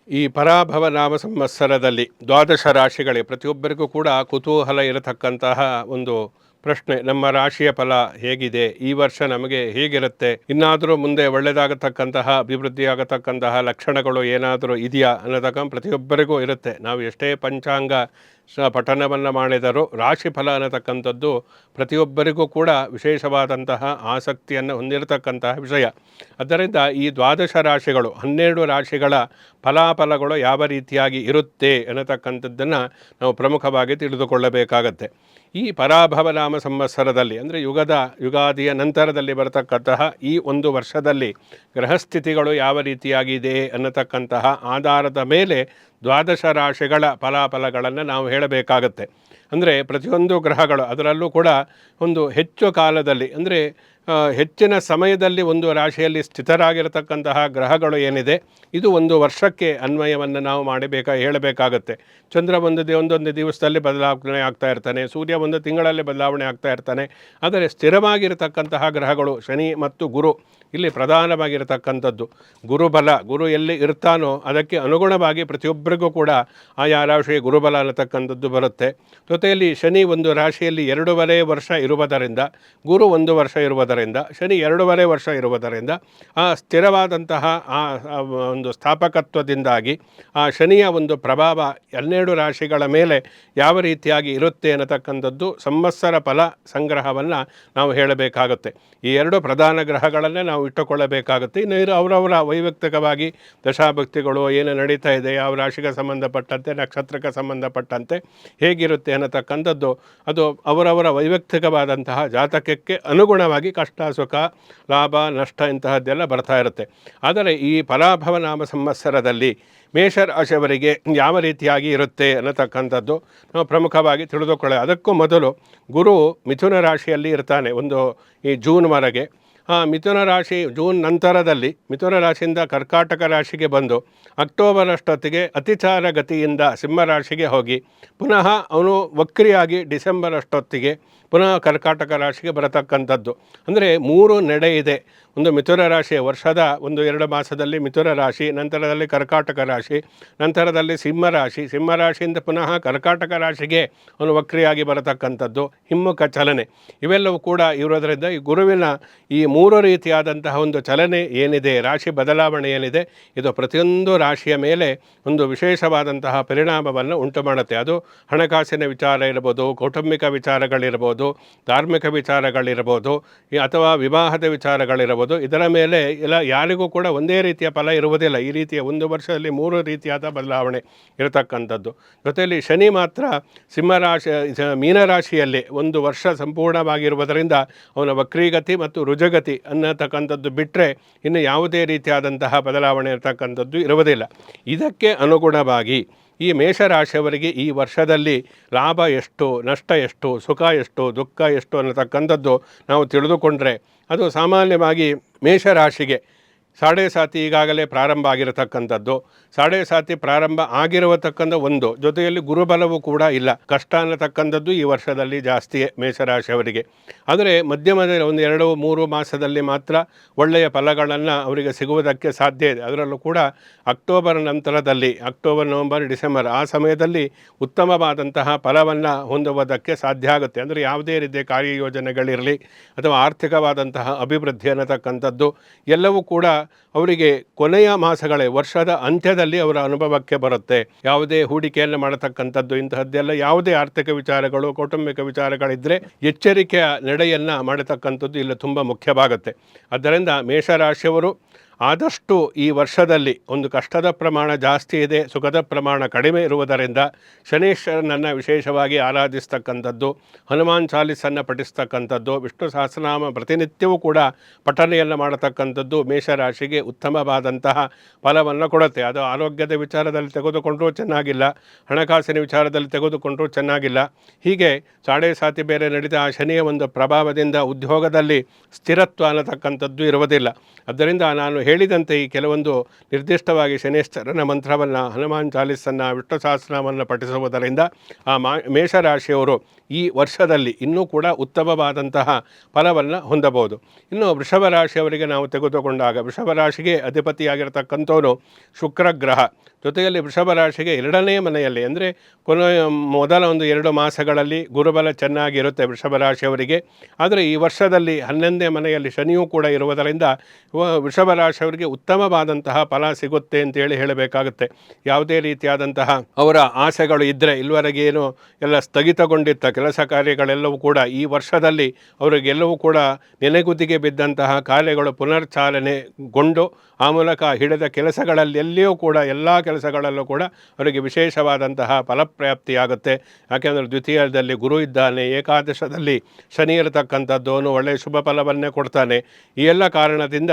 ಈ ಪರಾಭವ ನಾಮ ಸಂವತ್ಸರದಲ್ಲಿ ದ್ವಾದಶ ರಾಶಿಗಳೇ ಪ್ರತಿಯೊಬ್ಬರಿಗೂ ಕೂಡ ಕುತೂಹಲ ಇರತಕ್ಕಂತಹ ಒಂದು ಪ್ರಶ್ನೆ. ನಮ್ಮ ರಾಶಿಯ ಫಲ ಹೇಗಿದೆ, ಈ ವರ್ಷ ನಮಗೆ ಹೇಗಿರುತ್ತೆ, ಇನ್ನಾದರೂ ಮುಂದೆ ಒಳ್ಳೆಯದಾಗತಕ್ಕಂತಹ ಅಭಿವೃದ್ಧಿ ಆಗತಕ್ಕಂತಹ ಲಕ್ಷಣಗಳು ಏನಾದರೂ ಇದೆಯಾ ಅನ್ನತಕ್ಕ ಪ್ರತಿಯೊಬ್ಬರಿಗೂ ಇರುತ್ತೆ. ನಾವು ಎಷ್ಟೇ ಪಂಚಾಂಗ ಪಠನವನ್ನು ಮಾಡಿದರೂ ರಾಶಿ ಫಲ ಅನ್ನತಕ್ಕಂಥದ್ದು ಪ್ರತಿಯೊಬ್ಬರಿಗೂ ಕೂಡ ವಿಶೇಷವಾದಂತಹ ಆಸಕ್ತಿಯನ್ನು ಹೊಂದಿರತಕ್ಕಂತಹ ವಿಷಯ. ಆದ್ದರಿಂದ ಈ ದ್ವಾದಶ ರಾಶಿಗಳು 12 ರಾಶಿಗಳ ಫಲಾಫಲಗಳು ಯಾವ ರೀತಿಯಾಗಿ ಇರುತ್ತೆ ಅನ್ನತಕ್ಕಂಥದ್ದನ್ನು ನಾವು ಪ್ರಮುಖವಾಗಿ ತಿಳಿದುಕೊಳ್ಳಬೇಕಾಗತ್ತೆ. ಈ ಪರಾಭವ ನಾಮ ಸಂವತ್ಸರದಲ್ಲಿ ಅಂದರೆ ಯುಗಾದಿಯ ನಂತರದಲ್ಲಿ ಬರತಕ್ಕಂತಹ ಈ ಒಂದು ವರ್ಷದಲ್ಲಿ ಗ್ರಹಸ್ಥಿತಿಗಳು ಯಾವ ರೀತಿಯಾಗಿದೆ ಅನ್ನತಕ್ಕಂತಹ ಆಧಾರದ ಮೇಲೆ ದ್ವಾದಶ ರಾಶಿಗಳ ಫಲಾಫಲಗಳನ್ನು ನಾವು ಹೇಳಬೇಕಾಗತ್ತೆ. ಅಂದರೆ ಪ್ರತಿಯೊಂದು ಗ್ರಹಗಳು ಅದರಲ್ಲೂ ಕೂಡ ಒಂದು ಹೆಚ್ಚು ಕಾಲದಲ್ಲಿ ಅಂದರೆ ಹೆಚ್ಚಿನ ಸಮಯದಲ್ಲಿ ಒಂದು ರಾಶಿಯಲ್ಲಿ ಸ್ಥಿತರಾಗಿರತಕ್ಕಂತಹ ಗ್ರಹಗಳು ಏನಿದೆ, ಇದು ಒಂದು ವರ್ಷಕ್ಕೆ ಅನ್ವಯವನ್ನು ನಾವು ಹೇಳಬೇಕಾಗತ್ತೆ. ಚಂದ್ರ ಒಂದೊಂದು ದಿವಸದಲ್ಲಿ ಬದಲಾವಣೆ ಆಗ್ತಾ ಇರ್ತಾನೆ, ಸೂರ್ಯ ಒಂದು ತಿಂಗಳಲ್ಲಿ ಬದಲಾವಣೆ ಆಗ್ತಾ ಇರ್ತಾನೆ. ಆದರೆ ಸ್ಥಿರವಾಗಿರತಕ್ಕಂತಹ ಗ್ರಹಗಳು ಶನಿ ಮತ್ತು ಗುರು ಇಲ್ಲಿ ಪ್ರಧಾನವಾಗಿರತಕ್ಕಂಥದ್ದು. ಗುರುಬಲ, ಗುರು ಎಲ್ಲಿ ಇರ್ತಾನೋ ಅದಕ್ಕೆ ಅನುಗುಣವಾಗಿ ಪ್ರತಿಯೊಬ್ಬರಿಗೂ ಕೂಡ ಆಯಾ ರಾಶಿ ಗುರುಬಲ ಅನ್ನತಕ್ಕಂಥದ್ದು ಬರುತ್ತೆ. ಜೊತೆಯಲ್ಲಿ ಶನಿ ಒಂದು ರಾಶಿಯಲ್ಲಿ 2.5 ವರ್ಷ ಇರುವುದರಿಂದ, ಗುರು 1 ವರ್ಷ ಇರುವುದರಿಂದ, ಶನಿ 2.5 ವರ್ಷ ಇರುವುದರಿಂದ ಆ ಸ್ಥಿರವಾದಂತಹ ಆ ಒಂದು ಸ್ಥಾಪಕತ್ವದಿಂದಾಗಿ ಆ ಶನಿಯ ಒಂದು ಪ್ರಭಾವ 12 ರಾಶಿಗಳ ಮೇಲೆ ಯಾವ ರೀತಿಯಾಗಿ ಇರುತ್ತೆ ಅನ್ನತಕ್ಕಂಥದ್ದು ಸಂವತ್ಸರ ಫಲ ಸಂಗ್ರಹವನ್ನು ನಾವು ಹೇಳಬೇಕಾಗುತ್ತೆ. ಈ 2 ಪ್ರಧಾನ ಗ್ರಹಗಳನ್ನೇ ನಾವು ಇಟ್ಟುಕೊಳ್ಳಬೇಕಾಗುತ್ತೆ. ಇನ್ನು ಅವರವರ ವೈಯಕ್ತಿಕವಾಗಿ ದಶಾಭಕ್ತಿಗಳು ಏನು ನಡೀತಾ ಇದೆ, ಯಾವ ರಾಶಿಗೆ ಸಂಬಂಧಪಟ್ಟಂತೆ, ನಕ್ಷತ್ರಕ್ಕೆ ಸಂಬಂಧಪಟ್ಟಂತೆ ಹೇಗಿರುತ್ತೆ ಅನ್ನತಕ್ಕಂಥದ್ದು ಅದು ಅವರವರ ವೈಯಕ್ತಿಕವಾದಂತಹ ಜಾತಕಕ್ಕೆ ಅನುಗುಣವಾಗಿ ಕಷ್ಟ ಸುಖ ಲಾಭ ನಷ್ಟ ಇಂತಹದ್ದೆಲ್ಲ ಬರ್ತಾ ಇರುತ್ತೆ. ಆದರೆ ಈ ಪರಾಭವ ನಾಮ ಸಂವತ್ಸರದಲ್ಲಿ ಮೇಷರಾಶಿಯವರಿಗೆ ಯಾವ ರೀತಿಯಾಗಿ ಇರುತ್ತೆ ಅನ್ನತಕ್ಕಂಥದ್ದು ನಾವು ಪ್ರಮುಖವಾಗಿ ಅದಕ್ಕೂ ಮೊದಲು ಗುರು ಮಿಥುನ ರಾಶಿಯಲ್ಲಿ ಇರ್ತಾನೆ ಈ ಜೂನ್ವರೆಗೆ. ಮಿಥುನ ರಾಶಿ ಜೂನ್ ನಂತರದಲ್ಲಿ ಮಿಥುನ ರಾಶಿಯಿಂದ ಕರ್ಕಾಟಕ ರಾಶಿಗೆ ಬಂದು ಅಕ್ಟೋಬರ್ ಅಷ್ಟೊತ್ತಿಗೆ ಅತಿಚಾರ ಗತಿಯಿಂದ ಸಿಂಹ ರಾಶಿಗೆ ಹೋಗಿ ಪುನಃ ಅವನು ವಕ್ರಿಯಾಗಿ ಡಿಸೆಂಬರ್ ಅಷ್ಟೊತ್ತಿಗೆ ಪುನಃ ಕರ್ಕಾಟಕ ರಾಶಿಗೆ ಬರತಕ್ಕಂಥದ್ದು. ಅಂದರೆ 3 ನಡೆ ಇದೆ. ಒಂದು ಮಿಥುನ ರಾಶಿ ವರ್ಷದ 1-2 ಮಾಸದಲ್ಲಿ ಮಿಥುನ ರಾಶಿ, ನಂತರದಲ್ಲಿ ಕರ್ಕಾಟಕ ರಾಶಿ, ನಂತರದಲ್ಲಿ ಸಿಂಹ ರಾಶಿಯಿಂದ ಪುನಃ ಕರ್ಕಾಟಕ ರಾಶಿಗೆ ಅವನು ವಕ್ರಿಯಾಗಿ ಬರತಕ್ಕಂಥದ್ದು, ಹಿಮ್ಮುಖ ಚಲನೆ ಇವೆಲ್ಲವೂ ಕೂಡ ಇರೋದರಿಂದ ಈ ಗುರುವಿನ ಈ 3 ರೀತಿಯಾದಂತಹ ಒಂದು ಚಲನೆ ಏನಿದೆ, ರಾಶಿ ಬದಲಾವಣೆ ಏನಿದೆ, ಇದು ಪ್ರತಿಯೊಂದು ರಾಶಿಯ ಮೇಲೆ ಒಂದು ವಿಶೇಷವಾದಂತಹ ಪರಿಣಾಮವನ್ನು ಉಂಟು ಮಾಡುತ್ತೆ. ಅದು ಹಣಕಾಸಿನ ವಿಚಾರ ಇರ್ಬೋದು, ಕೌಟುಂಬಿಕ ವಿಚಾರಗಳಿರ್ಬೋದು, ಧಾರ್ಮಿಕ ವಿಚಾರಗಳಿರ್ಬೋದು, ಅಥವಾ ವಿವಾಹದ ವಿಚಾರಗಳಿರ್ಬೋದು. ಇದರ ಮೇಲೆ ಎಲ್ಲ ಯಾರಿಗೂ ಕೂಡ ಒಂದೇ ರೀತಿಯ ಫಲ ಇರುವುದಿಲ್ಲ. ಈ ರೀತಿಯ ಒಂದು ವರ್ಷದಲ್ಲಿ 3 ರೀತಿಯಾದ ಬದಲಾವಣೆ ಇರತಕ್ಕಂಥದ್ದು. ಜೊತೆಯಲ್ಲಿ ಶನಿ ಮಾತ್ರ ಮೀನರಾಶಿಯಲ್ಲಿ 1 ವರ್ಷ ಸಂಪೂರ್ಣವಾಗಿರುವುದರಿಂದ ಅವನ ವಕ್ರೀಗತಿ ಮತ್ತು ರುಜಗತಿ ಅನ್ನತಕ್ಕಂಥದ್ದು ಬಿಟ್ಟರೆ ಇನ್ನು ಯಾವುದೇ ರೀತಿಯಾದಂತಹ ಬದಲಾವಣೆ ಇರತಕ್ಕಂಥದ್ದು ಇರುವುದಿಲ್ಲ. ಇದಕ್ಕೆ ಅನುಗುಣವಾಗಿ ಈ ಮೇಷರಾಶಿಯವರಿಗೆ ಈ ವರ್ಷದಲ್ಲಿ ಲಾಭ ಎಷ್ಟು, ನಷ್ಟ ಎಷ್ಟು, ಸುಖ ಎಷ್ಟು, ದುಃಖ ಎಷ್ಟು ಅನ್ನತಕ್ಕಂಥದ್ದು ನಾವು ತಿಳಿದುಕೊಂಡ್ರೆ ಅದು ಸಾಮಾನ್ಯವಾಗಿ ಮೇಷರಾಶಿಗೆ ಸಾಡೆ ಸಾತಿ ಈಗಾಗಲೇ ಪ್ರಾರಂಭ ಆಗಿರತಕ್ಕಂಥದ್ದು, ಸಾಡೆ ಸಾತಿ ಪ್ರಾರಂಭ ಆಗಿರತಕ್ಕಂಥ ಒಂದು ಜೊತೆಯಲ್ಲಿ ಗುರುಬಲವೂ ಕೂಡ ಇಲ್ಲ. ಕಷ್ಟ ಅನ್ನತಕ್ಕಂಥದ್ದು ಈ ವರ್ಷದಲ್ಲಿ ಜಾಸ್ತಿಯೇ ಮೇಷರಾಶಿಯವರಿಗೆ. ಆದರೆ ಮಧ್ಯಮದಲ್ಲಿ 1-2-3 ಮಾಸದಲ್ಲಿ ಮಾತ್ರ ಒಳ್ಳೆಯ ಫಲಗಳನ್ನು ಅವರಿಗೆ ಸಿಗುವುದಕ್ಕೆ ಸಾಧ್ಯ ಇದೆ. ಅದರಲ್ಲೂ ಕೂಡ ಅಕ್ಟೋಬರ್ ನಂತರದಲ್ಲಿ ಅಕ್ಟೋಬರ್, ನವಂಬರ್, ಡಿಸೆಂಬರ್ ಆ ಸಮಯದಲ್ಲಿ ಉತ್ತಮವಾದಂತಹ ಫಲವನ್ನು ಹೊಂದುವುದಕ್ಕೆ ಸಾಧ್ಯ ಆಗುತ್ತೆ. ಅಂದರೆ ಯಾವುದೇ ರೀತಿಯ ಕಾರ್ಯಯೋಜನೆಗಳಿರಲಿ ಅಥವಾ ಆರ್ಥಿಕವಾದಂತಹ ಅಭಿವೃದ್ಧಿ ಅನ್ನತಕ್ಕಂಥದ್ದು ಎಲ್ಲವೂ ಕೂಡ ಅವರಿಗೆ ಕೊನೆಯ ಮಾಸಗಳೇ ವರ್ಷದ ಅಂತ್ಯದಲ್ಲಿ ಅವರ ಅನುಭವಕ್ಕೆ ಬರುತ್ತೆ. ಯಾವುದೇ ಹೂಡಿಕೆಯನ್ನು ಮಾಡತಕ್ಕಂಥದ್ದು ಇಂತಹದ್ದೆಲ್ಲ ಯಾವುದೇ ಆರ್ಥಿಕ ವಿಚಾರಗಳು, ಕೌಟುಂಬಿಕ ವಿಚಾರಗಳಿದ್ದರೆ ಎಚ್ಚರಿಕೆಯ ನಡೆಯನ್ನು ಮಾಡತಕ್ಕಂಥದ್ದು ಇಲ್ಲಿ ತುಂಬ ಮುಖ್ಯವಾಗುತ್ತೆ. ಆದ್ದರಿಂದ ಮೇಷರಾಶಿಯವರು ಆದಷ್ಟು ಈ ವರ್ಷದಲ್ಲಿ ಒಂದು ಕಷ್ಟದ ಪ್ರಮಾಣ ಜಾಸ್ತಿ ಇದೆ, ಸುಖದ ಪ್ರಮಾಣ ಕಡಿಮೆ ಇರುವುದರಿಂದ ಶನೀಶ್ವರನನ್ನು ವಿಶೇಷವಾಗಿ ಆರಾಧಿಸ್ತಕ್ಕಂಥದ್ದು, ಹನುಮಾನ್ ಚಾಲೀಸನ್ನು ಪಠಿಸ್ತಕ್ಕಂಥದ್ದು, ವಿಷ್ಣು ಸಹಸ್ರನಾಮ ಪ್ರತಿನಿತ್ಯವೂ ಕೂಡ ಪಠನೆಯನ್ನು ಮಾಡತಕ್ಕಂಥದ್ದು ಮೇಷರಾಶಿಗೆ ಉತ್ತಮವಾದಂತಹ ಫಲವನ್ನು ಕೊಡುತ್ತೆ. ಅದು ಆರೋಗ್ಯದ ವಿಚಾರದಲ್ಲಿ ತೆಗೆದುಕೊಂಡರೂ ಚೆನ್ನಾಗಿಲ್ಲ, ಹಣಕಾಸಿನ ವಿಚಾರದಲ್ಲಿ ತೆಗೆದುಕೊಂಡರೂ ಚೆನ್ನಾಗಿಲ್ಲ. ಹೀಗೆ ಸಾಡೆ ಸಾತಿ ಬೇರೆ ನಡೆದ ಆ ಶನಿಯ ಒಂದು ಪ್ರಭಾವದಿಂದ ಉದ್ಯೋಗದಲ್ಲಿ ಸ್ಥಿರತ್ವ ಅನ್ನತಕ್ಕಂಥದ್ದು ಇರುವುದಿಲ್ಲ. ಆದ್ದರಿಂದ ನಾನು ಹೇಳಿದಂತೆ ಈ ಕೆಲವೊಂದು ನಿರ್ದಿಷ್ಟವಾಗಿ ಶನೇಶ್ವರನ ಮಂತ್ರವನ್ನು, ಹನುಮಾನ್ ಚಾಲೀಸನ್ನು, ವಿಷ್ಣು ಸಹಸ್ರನಾಮವನ್ನು ಪಠಿಸುವುದರಿಂದ ಆ ಮೇಷರಾಶಿಯವರು ಈ ವರ್ಷದಲ್ಲಿ ಇನ್ನೂ ಕೂಡ ಉತ್ತಮವಾದಂತಹ ಫಲವನ್ನು ಹೊಂದಬಹುದು. ಇನ್ನು ವೃಷಭ ರಾಶಿಯವರಿಗೆ ನಾವು ತೆಗೆದುಕೊಂಡಾಗ ವೃಷಭ ರಾಶಿಗೆ ಅಧಿಪತಿಯಾಗಿರ್ತಕ್ಕಂಥವನು ಶುಕ್ರಗ್ರಹ. ಜೊತೆಯಲ್ಲಿ ವೃಷಭ ರಾಶಿಗೆ 2ನೇ ಮನೆಯಲ್ಲಿ ಅಂದರೆ ಮೊದಲ ಒಂದು 2 ಮಾಸಗಳಲ್ಲಿ ಗುರುಬಲ ಚೆನ್ನಾಗಿರುತ್ತೆ ವೃಷಭ ರಾಶಿಯವರಿಗೆ. ಆದರೆ ಈ ವರ್ಷದಲ್ಲಿ 11ನೇ ಮನೆಯಲ್ಲಿ ಶನಿಯೂ ಕೂಡ ಇರುವುದರಿಂದ ವೃಷಭ ರಾಶಿಯವರಿಗೆ ಉತ್ತಮವಾದಂತಹ ಫಲ ಸಿಗುತ್ತೆ ಅಂತೇಳಿ ಹೇಳಬೇಕಾಗುತ್ತೆ. ಯಾವುದೇ ರೀತಿಯಾದಂತಹ ಅವರ ಆಸೆಗಳು ಇದ್ದರೆ ಇಲ್ಲಿವರೆಗೇನು ಎಲ್ಲ ಸ್ಥಗಿತಗೊಂಡಿದ್ದ ಕೆಲಸ ಕಾರ್ಯಗಳೆಲ್ಲವೂ ಕೂಡ ಈ ವರ್ಷದಲ್ಲಿ ಅವರಿಗೆಲ್ಲವೂ ಕೂಡ ನೆನೆಗುದಿಗೆ ಬಿದ್ದಂತಹ ಕಾರ್ಯಗಳು ಪುನರ್ಚಾಲನೆಗೊಂಡು ಆ ಮೂಲಕ ಹಿಡಿದ ಕೆಲಸಗಳಲ್ಲೆಲ್ಲಿಯೂ ಕೂಡ ಎಲ್ಲ ಕೆಲಸಗಳಲ್ಲೂ ಕೂಡ ಅವರಿಗೆ ವಿಶೇಷವಾದಂತಹ ಫಲಪ್ರಾಪ್ತಿಯಾಗುತ್ತೆ. ಯಾಕೆಂದರೆ ದ್ವಿತೀಯದಲ್ಲಿ ಗುರು ಇದ್ದಾನೆ, ಏಕಾದಶದಲ್ಲಿ ಶನಿ ಇರತಕ್ಕಂಥದ್ದು, ಅವನು ಒಳ್ಳೆಯ ಶುಭ ಫಲವನ್ನೇ ಕೊಡ್ತಾನೆ. ಈ ಎಲ್ಲ ಕಾರಣದಿಂದ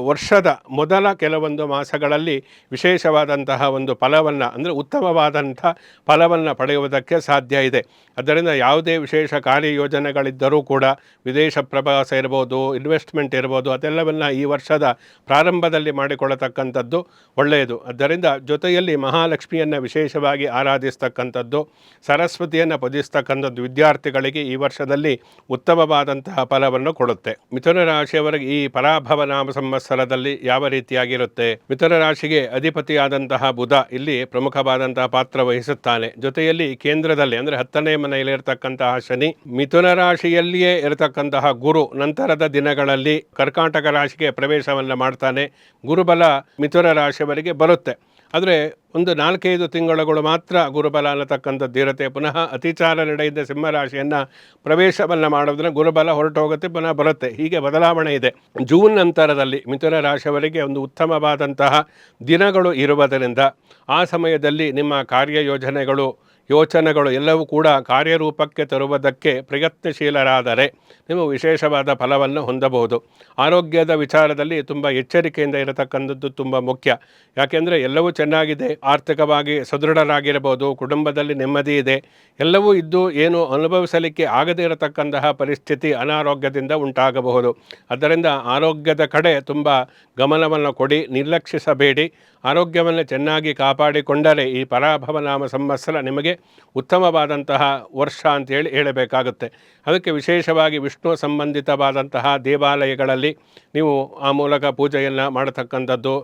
ವರ್ಷದ ಮೊದಲ ಕೆಲವೊಂದು ಮಾಸಗಳಲ್ಲಿ ವಿಶೇಷವಾದಂತಹ ಒಂದು ಫಲವನ್ನು ಅಂದರೆ ಉತ್ತಮವಾದಂಥ ಫಲವನ್ನು ಪಡೆಯುವುದಕ್ಕೆ ಸಾಧ್ಯ ಇದೆ. ಆದ್ದರಿಂದ ಯಾವುದೇ ವಿಶೇಷ ಕಾರ್ಯಯೋಜನೆಗಳಿದ್ದರೂ ಕೂಡ ವಿದೇಶ ಪ್ರವಾಸ ಇರ್ಬೋದು, ಇನ್ವೆಸ್ಟ್ಮೆಂಟ್ ಇರ್ಬೋದು, ಅದೆಲ್ಲವನ್ನು ಈ ವರ್ಷದ ಪ್ರಾರಂಭದಲ್ಲಿ ಮಾಡಿಕೊಳ್ಳತಕ್ಕಂಥದ್ದು ಒಳ್ಳೆಯದು. ಆದ್ದರಿಂದ ಜೊತೆಯಲ್ಲಿ ಮಹಾಲಕ್ಷ್ಮಿಯನ್ನು ವಿಶೇಷವಾಗಿ ಆರಾಧಿಸ್ತಕ್ಕಂಥದ್ದು, ಸರಸ್ವತಿಯನ್ನು ಪೂಜಿಸ್ತಕ್ಕಂಥದ್ದು ವಿದ್ಯಾರ್ಥಿಗಳಿಗೆ ಈ ವರ್ಷದಲ್ಲಿ ಉತ್ತಮವಾದಂತಹ ಫಲವನ್ನು ಕೊಡುತ್ತೆ. ಮಿಥುನ ರಾಶಿಯವರಿಗೆ ಈ ಪರಾಭವ ನಾಮ ಸಂವತ್ಸರದಲ್ಲಿ ಯಾವ ರೀತಿಯಾಗಿರುತ್ತೆ? ಮಿಥುನ ರಾಶಿಗೆ ಅಧಿಪತಿಯಾದಂತಹ ಬುಧ ಇಲ್ಲಿ ಪ್ರಮುಖವಾದಂತಹ ಪಾತ್ರ ವಹಿಸುತ್ತಾನೆ. ಜೊತೆಯಲ್ಲಿ ಕೇಂದ್ರದಲ್ಲಿ ಅಂದರೆ 10ನೇ ಮನೆಯಲ್ಲಿರತಕ್ಕಂತಹ ಶನಿ, ಮಿಥುನ ರಾಶಿಯಲ್ಲಿಯೇ ಇರತಕ್ಕಂತಹ ಗುರು ನಂತರದ ದಿನಗಳಲ್ಲಿ ಕರ್ಕಾಟಕ ರಾಶಿಗೆ ಪ್ರವೇಶವನ್ನು ಮಾಡ್ತಾನೆ. ಗುರುಬಲ ಮಿಥುನ ರಾಶಿಯವರಿಗೆ ಬರುತ್ತೆ. ಆದರೆ ಒಂದು 4-5 ತಿಂಗಳುಗಳು ಮಾತ್ರ ಗುರುಬಲ ಅನ್ನತಕ್ಕಂಥದ್ದು ಇರುತ್ತೆ. ಪುನಃ ಅತಿಚಾರ ನಡೆಯಿಂದ ಸಿಂಹರಾಶಿಯನ್ನು ಪ್ರವೇಶವನ್ನು ಮಾಡೋದ್ರೆ ಗುರುಬಲ ಹೊರಟು ಹೋಗುತ್ತೆ, ಪುನಃ ಬರುತ್ತೆ. ಹೀಗೆ ಬದಲಾವಣೆ ಇದೆ. ಜೂನ್ ನಂತರದಲ್ಲಿ ಮಿಥುನ ರಾಶಿಯವರಿಗೆ ಒಂದು ಉತ್ತಮವಾದಂತಹ ದಿನಗಳು ಇರುವುದರಿಂದ ಆ ಸಮಯದಲ್ಲಿ ನಿಮ್ಮ ಕಾರ್ಯಯೋಜನೆಗಳು ಯೋಚನೆಗಳು ಎಲ್ಲವೂ ಕೂಡ ಕಾರ್ಯರೂಪಕ್ಕೆ ತರುವುದಕ್ಕೆ ಪ್ರಯತ್ನಶೀಲರಾದರೆ ನೀವು ವಿಶೇಷವಾದ ಫಲವನ್ನು ಹೊಂದಬಹುದು. ಆರೋಗ್ಯದ ವಿಚಾರದಲ್ಲಿ ತುಂಬ ಎಚ್ಚರಿಕೆಯಿಂದ ಇರತಕ್ಕಂಥದ್ದು ತುಂಬ ಮುಖ್ಯ. ಯಾಕೆಂದರೆ ಎಲ್ಲವೂ ಚೆನ್ನಾಗಿದೆ, ಆರ್ಥಿಕವಾಗಿ ಸದೃಢರಾಗಿರಬಹುದು, ಕುಟುಂಬದಲ್ಲಿ ನೆಮ್ಮದಿ ಇದೆ, ಎಲ್ಲವೂ ಇದ್ದು ಏನು ಅನುಭವಿಸಲಿಕ್ಕೆ ಆಗದೇ ಇರತಕ್ಕಂತಹ ಪರಿಸ್ಥಿತಿ ಅನಾರೋಗ್ಯದಿಂದ ಉಂಟಾಗಬಹುದು. ಆದ್ದರಿಂದ ಆರೋಗ್ಯದ ಕಡೆ ತುಂಬ ಗಮನವನ್ನು ಕೊಡಿ, ನಿರ್ಲಕ್ಷಿಸಬೇಡಿ. ಆರೋಗ್ಯವನ್ನು ಚೆನ್ನಾಗಿ ಕಾಪಾಡಿಕೊಂಡರೆ ಈ ಪರಾಭವ ನಾಮ ಸಂವತ್ಸರ ನಿಮಗೆ ಉತ್ತಮವಾದಂತಹ ವರ್ಷ ಅಂತೇಳಿ ಹೇಳಬೇಕಾಗುತ್ತೆ. ಅದಕ್ಕೆ ವಿಶೇಷವಾಗಿ ವಿಷ್ಣು ಸಂಬಂಧಿತವಾದಂತಹ ದೇವಾಲಯಗಳಲ್ಲಿ ನೀವು ಆ ಮೂಲಕ ಪೂಜೆಯನ್ನು ಮಾಡತಕ್ಕಂಥದ್ದು,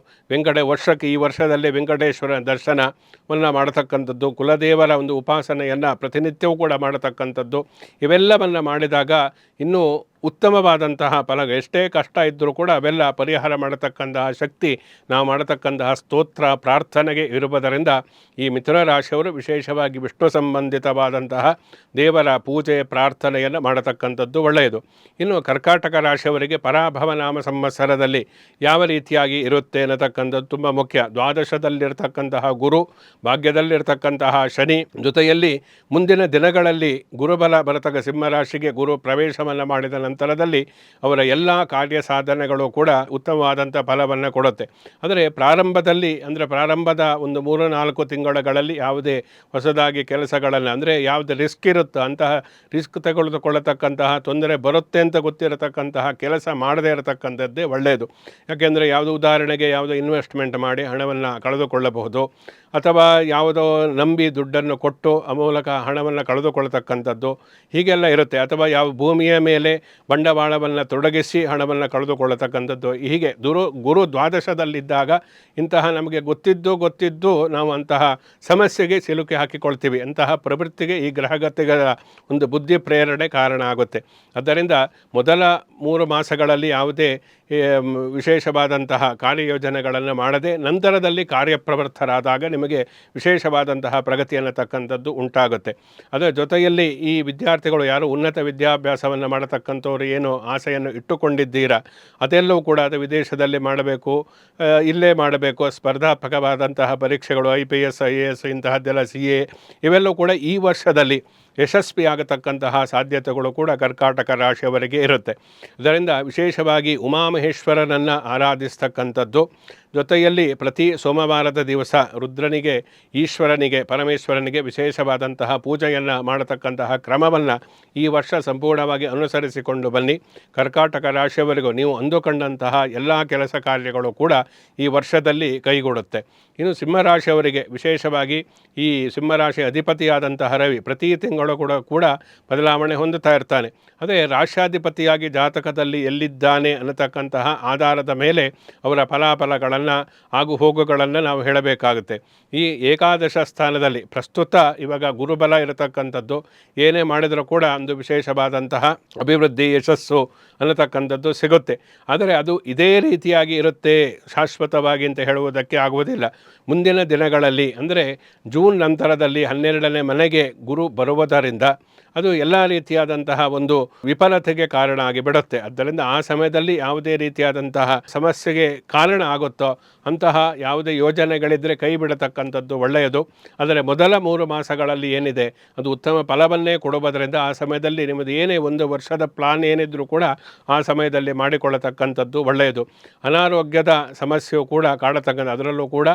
ವರ್ಷಕ್ಕೆ ಈ ವರ್ಷದಲ್ಲಿ ವೆಂಕಟೇಶ್ವರ ದರ್ಶನವನ್ನು ಮಾಡತಕ್ಕಂಥದ್ದು, ಕುಲದೇವರ ಒಂದು ಉಪಾಸನೆಯನ್ನು ಪ್ರತಿನಿತ್ಯವೂ ಕೂಡ ಮಾಡತಕ್ಕಂಥದ್ದು, ಇವೆಲ್ಲವನ್ನು ಮಾಡಿದಾಗ ಇನ್ನೂ ಉತ್ತಮವಾದಂತಹ ಫಲ. ಎಷ್ಟೇ ಕಷ್ಟ ಇದ್ದರೂ ಕೂಡ ಅವೆಲ್ಲ ಪರಿಹಾರ ಮಾಡತಕ್ಕಂತಹ ಶಕ್ತಿ ನಾವು ಮಾಡತಕ್ಕಂತಹ ಸ್ತೋತ್ರ ಪ್ರಾರ್ಥನೆಗೆ ಇರುವುದರಿಂದ ಈ ಮಿಥುನ ರಾಶಿಯವರು ವಿಶೇಷವಾಗಿ ವಿಷ್ಣು ಸಂಬಂಧಿತವಾದಂತಹ ದೇವರ ಪೂಜೆ ಪ್ರಾರ್ಥನೆಯನ್ನು ಮಾಡತಕ್ಕಂಥದ್ದು ಒಳ್ಳೆಯದು. ಇನ್ನು ಕರ್ಕಾಟಕ ರಾಶಿಯವರಿಗೆ ಪರಾಭವ ನಾಮ ಸಂವತ್ಸರದಲ್ಲಿ ಯಾವ ರೀತಿಯಾಗಿ ಇರುತ್ತೆ ಅನ್ನತಕ್ಕಂಥದ್ದು ತುಂಬ ಮುಖ್ಯ. ದ್ವಾದಶದಲ್ಲಿರ್ತಕ್ಕಂತಹ ಗುರು, ಭಾಗ್ಯದಲ್ಲಿರ್ತಕ್ಕಂತಹ ಶನಿ, ಜೊತೆಯಲ್ಲಿ ಮುಂದಿನ ದಿನಗಳಲ್ಲಿ ಗುರುಬಲ ಬರತಕ್ಕ ಸಿಂಹರಾಶಿಗೆ ಗುರು ಪ್ರವೇಶವನ್ನು ಮಾಡಿದ ನಂತರದಲ್ಲಿ ಅವರ ಎಲ್ಲ ಕಾರ್ಯ ಸಾಧನೆಗಳು ಕೂಡ ಉತ್ತಮವಾದಂಥ ಫಲವನ್ನು ಕೊಡುತ್ತೆ. ಆದರೆ ಪ್ರಾರಂಭದ ಒಂದು 3-4 ತಿಂಗಳುಗಳಲ್ಲಿ ಯಾವುದೇ ಹೊಸದಾಗಿ ಕೆಲಸಗಳನ್ನು ಅಂದರೆ ಯಾವುದು ರಿಸ್ಕ್ ಇರುತ್ತೋ ಅಂತಹ ರಿಸ್ಕ್ ತೆಗೆದುಕೊಳ್ಳತಕ್ಕಂತಹ, ತೊಂದರೆ ಬರುತ್ತೆ ಅಂತ ಗೊತ್ತಿರತಕ್ಕಂತಹ ಕೆಲಸ ಮಾಡದೇ ಇರತಕ್ಕಂಥದ್ದೇ ಒಳ್ಳೆಯದು. ಯಾಕೆಂದರೆ ಉದಾಹರಣೆಗೆ ಯಾವುದೋ ಇನ್ವೆಸ್ಟ್ಮೆಂಟ್ ಮಾಡಿ ಹಣವನ್ನು ಕಳೆದುಕೊಳ್ಳಬಹುದು, ಅಥವಾ ಯಾವುದೋ ನಂಬಿ ದುಡ್ಡನ್ನು ಕೊಟ್ಟು ಆ ಮೂಲಕ ಹಣವನ್ನು ಕಳೆದುಕೊಳ್ಳತಕ್ಕಂಥದ್ದು ಹೀಗೆಲ್ಲ ಇರುತ್ತೆ. ಅಥವಾ ಯಾವ ಭೂಮಿಯ ಮೇಲೆ ಬಂಡವಾಳವನ್ನು ತೊಡಗಿಸಿ ಹಣವನ್ನು ಕಳೆದುಕೊಳ್ಳತಕ್ಕಂಥದ್ದು. ಹೀಗೆ ಗುರು ದ್ವಾದಶದಲ್ಲಿದ್ದಾಗ ಇಂತಹ ನಮಗೆ ಗೊತ್ತಿದ್ದು ನಾವು ಅಂತಹ ಸಮಸ್ಯೆಗೆ ಸಿಲುಕಿ ಹಾಕಿಕೊಳ್ತೀವಿ. ಅಂತಹ ಪ್ರವೃತ್ತಿಗೆ ಈ ಗ್ರಹಗತಿಗಳ ಒಂದು ಬುದ್ಧಿ ಪ್ರೇರಣೆ ಕಾರಣ ಆಗುತ್ತೆ. ಆದ್ದರಿಂದ ಮೊದಲ 3 ಮಾಸಗಳಲ್ಲಿ ಯಾವುದೇ ವಿಶೇಷವಾದಂತಹ ಕಾರ್ಯಯೋಜನೆಗಳನ್ನು ಮಾಡದೆ ನಂತರದಲ್ಲಿ ಕಾರ್ಯಪ್ರವೃತ್ತರಾದಾಗ ನಿಮಗೆ ವಿಶೇಷವಾದಂತಹ ಪ್ರಗತಿಯನ್ನು ತಕ್ಕಂಥದ್ದು ಉಂಟಾಗುತ್ತೆ. ಅದರ ಜೊತೆಯಲ್ಲಿ ಈ ವಿದ್ಯಾರ್ಥಿಗಳು ಯಾರು ಉನ್ನತ ವಿದ್ಯಾಭ್ಯಾಸವನ್ನು ಮಾಡತಕ್ಕಂಥವ್ರು ಏನು ಆಸೆಯನ್ನು ಇಟ್ಟುಕೊಂಡಿದ್ದೀರಾ ಅದೆಲ್ಲವೂ ಕೂಡ ಅದು ವಿದೇಶದಲ್ಲಿ ಮಾಡಬೇಕು, ಇಲ್ಲೇ ಮಾಡಬೇಕು, ಸ್ಪರ್ಧಾತ್ಮಕವಾದಂತಹ ಪರೀಕ್ಷೆಗಳು IPS IAS ಇಂತಹದ್ದೆಲ್ಲ CA ಇವೆಲ್ಲವೂ ಕೂಡ ಈ ವರ್ಷದಲ್ಲಿ ಯಶಸ್ವಿಯಾಗತಕ್ಕಂತಹ ಸಾಧ್ಯತೆಗಳು ಕೂಡ ಕರ್ಕಾಟಕ ರಾಶಿಯವರಿಗೆ ಇರುತ್ತೆ. ಇದರಿಂದ ವಿಶೇಷವಾಗಿ ಉಮಾಮಹೇಶ್ವರನನ್ನು ಆರಾಧಿಸ್ತಕ್ಕಂಥದ್ದು, ಜೊತೆಯಲ್ಲಿ ಪ್ರತಿ ಸೋಮವಾರದ ದಿವಸ ರುದ್ರನಿಗೆ, ಈಶ್ವರನಿಗೆ, ಪರಮೇಶ್ವರನಿಗೆ ವಿಶೇಷವಾದಂತಹ ಪೂಜೆಯನ್ನು ಮಾಡತಕ್ಕಂತಹ ಕ್ರಮವನ್ನು ಈ ವರ್ಷ ಸಂಪೂರ್ಣವಾಗಿ ಅನುಸರಿಸಿಕೊಂಡು ಬನ್ನಿ. ಕರ್ಕಾಟಕ ರಾಶಿಯವರಿಗೂ ನೀವು ಅಂದುಕೊಂಡಂತಹ ಎಲ್ಲ ಕೆಲಸ ಕಾರ್ಯಗಳು ಕೂಡ ಈ ವರ್ಷದಲ್ಲಿ ಕೈಗೂಡುತ್ತೆ. ಇನ್ನು ಸಿಂಹರಾಶಿಯವರಿಗೆ ವಿಶೇಷವಾಗಿ ಈ ಸಿಂಹರಾಶಿ ಅಧಿಪತಿಯಾದಂತಹ ರವಿ ಪ್ರತಿ ತಿಂಗಳು ಗ್ರಹಗಳು ಕೂಡ ಬದಲಾವಣೆ ಹೊಂದುತ್ತಾ ಇರ್ತಾನೆ. ಅದೇ ರಾಶ್ಯಾಧಿಪತಿಯಾಗಿ ಜಾತಕದಲ್ಲಿ ಎಲ್ಲಿದ್ದಾನೆ ಅನ್ನತಕ್ಕಂತಹ ಆಧಾರದ ಮೇಲೆ ಅವರ ಫಲಾಫಲಗಳನ್ನು ಆಗು ಹೋಗುಗಳನ್ನು ನಾವು ಹೇಳಬೇಕಾಗುತ್ತೆ. ಈ ಏಕಾದಶ ಸ್ಥಾನದಲ್ಲಿ ಪ್ರಸ್ತುತ ಇವಾಗ ಗುರುಬಲ ಇರತಕ್ಕಂಥದ್ದು, ಏನೇ ಮಾಡಿದರೂ ಕೂಡ ಒಂದು ವಿಶೇಷವಾದಂತಹ ಅಭಿವೃದ್ಧಿ, ಯಶಸ್ಸು ಅನ್ನತಕ್ಕಂಥದ್ದು ಸಿಗುತ್ತೆ. ಆದರೆ ಅದು ಇದೇ ರೀತಿಯಾಗಿ ಇರುತ್ತೆ ಶಾಶ್ವತವಾಗಿ ಅಂತ ಹೇಳುವುದಕ್ಕೆ ಆಗುವುದಿಲ್ಲ. ಮುಂದಿನ ದಿನಗಳಲ್ಲಿ ಅಂದರೆ ಜೂನ್ ನಂತರದಲ್ಲಿ 12ನೇ ಮನೆಗೆ ಗುರು ಬರುವುದರಿಂದ ಅದು ಎಲ್ಲ ರೀತಿಯಾದಂತಹ ಒಂದು ವಿಫಲತೆಗೆ ಕಾರಣ ಆಗಿಬಿಡುತ್ತೆ. ಆದ್ದರಿಂದ ಆ ಸಮಯದಲ್ಲಿ ಯಾವುದೇ ರೀತಿಯಾದಂತಹ ಸಮಸ್ಯೆಗೆ ಕಾರಣ ಆಗುತ್ತೋ ಅಂತಹ ಯಾವುದೇ ಯೋಜನೆಗಳಿದ್ದರೆ ಕೈ ಬಿಡತಕ್ಕಂಥದ್ದು ಒಳ್ಳೆಯದು. ಆದರೆ ಮೊದಲ 3 ಮಾಸಗಳಲ್ಲಿ ಏನಿದೆ ಅದು ಉತ್ತಮ ಫಲವನ್ನೇ ಕೊಡುವುದರಿಂದ ಆ ಸಮಯದಲ್ಲಿ ನಿಮ್ಮದು ಏನೇ ಒಂದು ವರ್ಷದ ಪ್ಲಾನ್ ಏನಿದ್ರೂ ಕೂಡ ಆ ಸಮಯದಲ್ಲಿ ಮಾಡಿಕೊಳ್ಳತಕ್ಕಂಥದ್ದು ಒಳ್ಳೆಯದು. ಅನಾರೋಗ್ಯದ ಸಮಸ್ಯೆಯು ಕೂಡ ಕಾಡತಕ್ಕಂಥ, ಅದರಲ್ಲೂ ಕೂಡ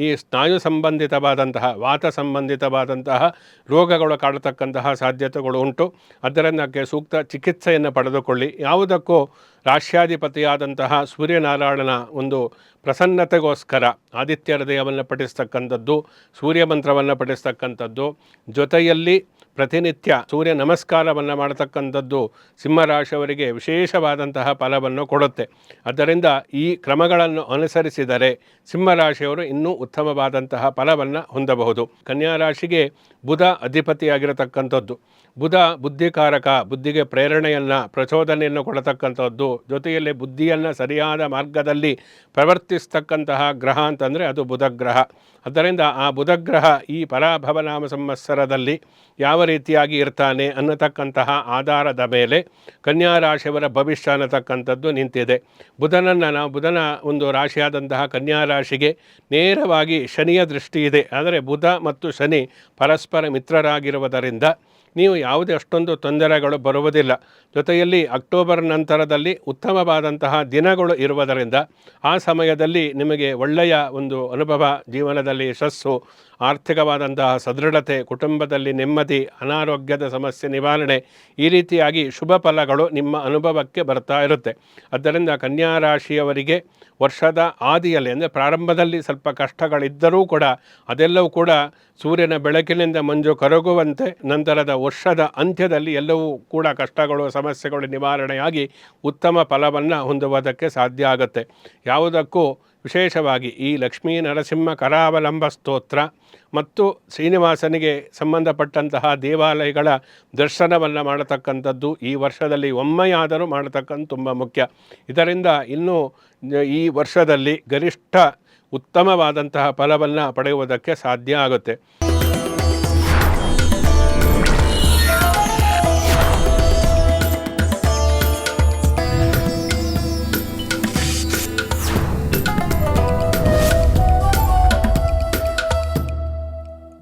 ಈ ಸ್ನಾಯು ಸಂಬಂಧಿತವಾದಂತಹ ವಾತ ಸಂಬಂಧಿತವಾದಂತಹ ರೋಗಗಳು ಕಾಡತಕ್ಕಂತಹ ಸಾಧ್ಯತೆಗಳು ಉಂಟು. ಅದಕ್ಕೆ ಸೂಕ್ತ ಚಿಕಿತ್ಸೆಯನ್ನು ಪಡೆದುಕೊಳ್ಳಿ. ಯಾವುದಕ್ಕೂ ರಾಶ್ಯಾಧಿಪತಿಯಾದಂತಹ ಸೂರ್ಯನಾರಾಯಣನ ಒಂದು ಪ್ರಸನ್ನತೆಗೋಸ್ಕರ ಆದಿತ್ಯ ಹೃದಯವನ್ನು ಪಠಿಸ್ತಕ್ಕಂಥದ್ದು, ಸೂರ್ಯ ಮಂತ್ರವನ್ನು ಪಠಿಸ್ತಕ್ಕಂಥದ್ದು, ಜೊತೆಯಲ್ಲಿ ಪ್ರತಿನಿತ್ಯ ಸೂರ್ಯ ನಮಸ್ಕಾರವನ್ನು ಮಾಡತಕ್ಕಂಥದ್ದು ಸಿಂಹರಾಶಿಯವರಿಗೆ ವಿಶೇಷವಾದಂತಹ ಫಲವನ್ನು ಕೊಡುತ್ತೆ. ಆದ್ದರಿಂದ ಈ ಕ್ರಮಗಳನ್ನು ಅನುಸರಿಸಿದರೆ ಸಿಂಹರಾಶಿಯವರು ಇನ್ನೂ ಉತ್ತಮವಾದಂತಹ ಫಲವನ್ನು ಹೊಂದಬಹುದು. ಕನ್ಯಾ ರಾಶಿಗೆ ಬುಧ ಅಧಿಪತಿಯಾಗಿರತಕ್ಕಂಥದ್ದು. ಬುಧ ಬುದ್ಧಿಕಾರಕ, ಬುದ್ಧಿಗೆ ಪ್ರೇರಣೆಯನ್ನು, ಪ್ರಚೋದನೆಯನ್ನು ಕೊಡತಕ್ಕಂಥದ್ದು, ಜೊತೆಯಲ್ಲಿ ಬುದ್ಧಿಯನ್ನು ಸರಿಯಾದ ಮಾರ್ಗದಲ್ಲಿ ಪ್ರವರ್ತಿಸ್ತಕ್ಕಂತಹ ಗ್ರಹ ಅಂತಂದರೆ ಅದು ಬುಧಗ್ರಹ. ಆದ್ದರಿಂದ ಆ ಬುಧಗ್ರಹ ಈ ಪರಾಭವನಾಮ ಸಂವತ್ಸರದಲ್ಲಿ ಯಾವ ರೀತಿಯಾಗಿ ಇರ್ತಾನೆ ಅನ್ನತಕ್ಕಂತಹ ಆಧಾರದ ಮೇಲೆ ಕನ್ಯಾ ರಾಶಿಯವರ ಭವಿಷ್ಯ ಅನ್ನತಕ್ಕಂಥದ್ದು ನಿಂತಿದೆ. ನಾವು ಬುಧನ ಒಂದು ರಾಶಿಯಾದಂತಹ ಕನ್ಯಾ ರಾಶಿಗೆ ನೇರವಾಗಿ ಶನಿಯ ದೃಷ್ಟಿ ಇದೆ. ಆದರೆ ಬುಧ ಮತ್ತು ಶನಿ ಪರಸ್ಪರ ಮಿತ್ರರಾಗಿರುವುದರಿಂದ ನೀವು ಯಾವುದೇ ಅಷ್ಟೊಂದು ತೊಂದರೆಗಳು ಬರುವುದಿಲ್ಲ. ಜೊತೆಯಲ್ಲಿ ಅಕ್ಟೋಬರ್ ನಂತರದಲ್ಲಿ ಉತ್ತಮವಾದಂತಹ ದಿನಗಳು ಇರುವುದರಿಂದ ಆ ಸಮಯದಲ್ಲಿ ನಿಮಗೆ ಒಳ್ಳೆಯ ಒಂದು ಅನುಭವ, ಜೀವನದಲ್ಲಿ ಯಶಸ್ಸು, ಆರ್ಥಿಕವಾದಂತಹ ಸದೃಢತೆ, ಕುಟುಂಬದಲ್ಲಿ ನೆಮ್ಮದಿ, ಅನಾರೋಗ್ಯದ ಸಮಸ್ಯೆ ನಿವಾರಣೆ, ಈ ರೀತಿಯಾಗಿ ಶುಭ ಫಲಗಳು ನಿಮ್ಮ ಅನುಭವಕ್ಕೆ ಬರ್ತಾ ಇರುತ್ತೆ. ಆದ್ದರಿಂದ ಕನ್ಯಾ ರಾಶಿಯವರಿಗೆ ವರ್ಷದ ಆದಿಯಲ್ಲಿ ಅಂದರೆ ಪ್ರಾರಂಭದಲ್ಲಿ ಸ್ವಲ್ಪ ಕಷ್ಟಗಳಿದ್ದರೂ ಕೂಡ ಅದೆಲ್ಲವೂ ಕೂಡ ಸೂರ್ಯನ ಬೆಳಕಿನಿಂದ ಮಂಜು ಕರಗುವಂತೆ ನಂತರದ ವರ್ಷದ ಅಂತ್ಯದಲ್ಲಿ ಎಲ್ಲವೂ ಕೂಡ ಕಷ್ಟಗಳು, ಸಮಸ್ಯೆಗಳು ನಿವಾರಣೆಯಾಗಿ ಉತ್ತಮ ಫಲವನ್ನು ಹೊಂದುವುದಕ್ಕೆ ಸಾಧ್ಯ ಆಗುತ್ತೆ. ಯಾವುದಕ್ಕೂ ವಿಶೇಷವಾಗಿ ಈ ಲಕ್ಷ್ಮೀ ನರಸಿಂಹ ಕರಾವಲಂಬ ಸ್ತೋತ್ರ ಮತ್ತು ಶ್ರೀನಿವಾಸನಿಗೆ ಸಂಬಂಧಪಟ್ಟಂತಹ ದೇವಾಲಯಗಳ ದರ್ಶನವನ್ನು ಮಾಡತಕ್ಕಂಥದ್ದು ಈ ವರ್ಷದಲ್ಲಿ ಒಮ್ಮೆಯಾದರೂ ಮಾಡತಕ್ಕಂಥ ತುಂಬ ಮುಖ್ಯ. ಇದರಿಂದ ಇನ್ನೂ ಈ ವರ್ಷದಲ್ಲಿ ಗರಿಷ್ಠ ಉತ್ತಮವಾದಂತಹ ಫಲವನ್ನು ಪಡೆಯುವುದಕ್ಕೆ ಸಾಧ್ಯ ಆಗುತ್ತೆ.